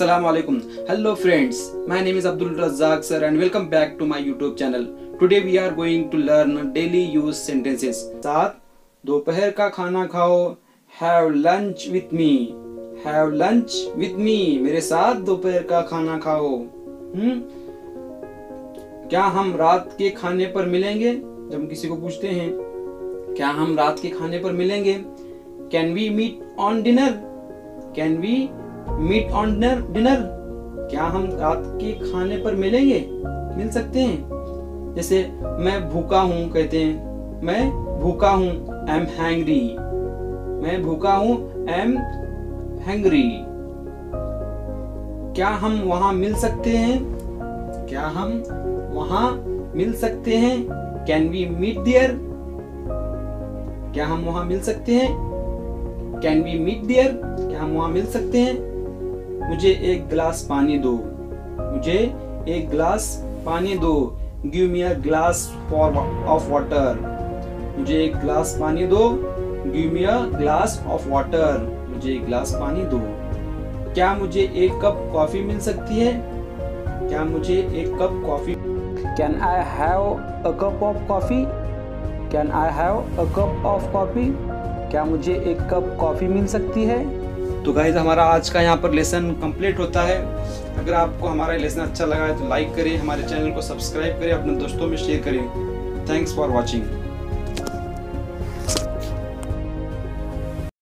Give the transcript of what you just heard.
Assalamu alaikum. Hello friends, my name is Abdul Razzaq sir and welcome back to my YouTube channel. Today we are going to learn daily use sentences. साथ दोपहर का खाना खाओ. Have lunch with me. Have lunch with me. मेरे साथ दोपहर का खाना खाओ. क्या हम रात के खाने पर मिलेंगे? जब हम किसी को पूछते हैं क्या हम रात के खाने पर मिलेंगे? Can we meet on dinner? Can we meet on dinner? क्या हम रात के खाने पर मिलेंगे? मिल सकते हैं. जैसे मैं भूखा हूँ कहते हैं. मैं भूखा हूँ. I'm hungry. मैं भूखा हूँ. I'm hungry. क्या हम वहाँ मिल सकते हैं? क्या हम वहाँ मिल सकते हैं? Can we meet there? क्या हम वहाँ मिल सकते हैं? Can we meet there? क्या हम वहाँ मिल सकते हैं? मुझे एक गिलास पानी दो. मुझे एक गिलास पानी दो. Give me a glass of water. मुझे एक गिलास पानी दो. Give me a glass of water. मुझे एक गिलास पानी दो. क्या मुझे एक कप कॉफी मिल सकती है? क्या मुझे एक cup coffee? Can I have a cup of coffee? Can I have a cup of coffee? क्या मुझे एक कप कॉफी मिल सकती है? तो गाइस हमारा आज का यहाँ पर लेसन कंप्लीट होता है. अगर आपको हमारा लेसन अच्छा लगा है तो लाइक करें, हमारे चैनल को सब्सक्राइब करें, अपने दोस्तों में शेयर करें. Thanks for watching.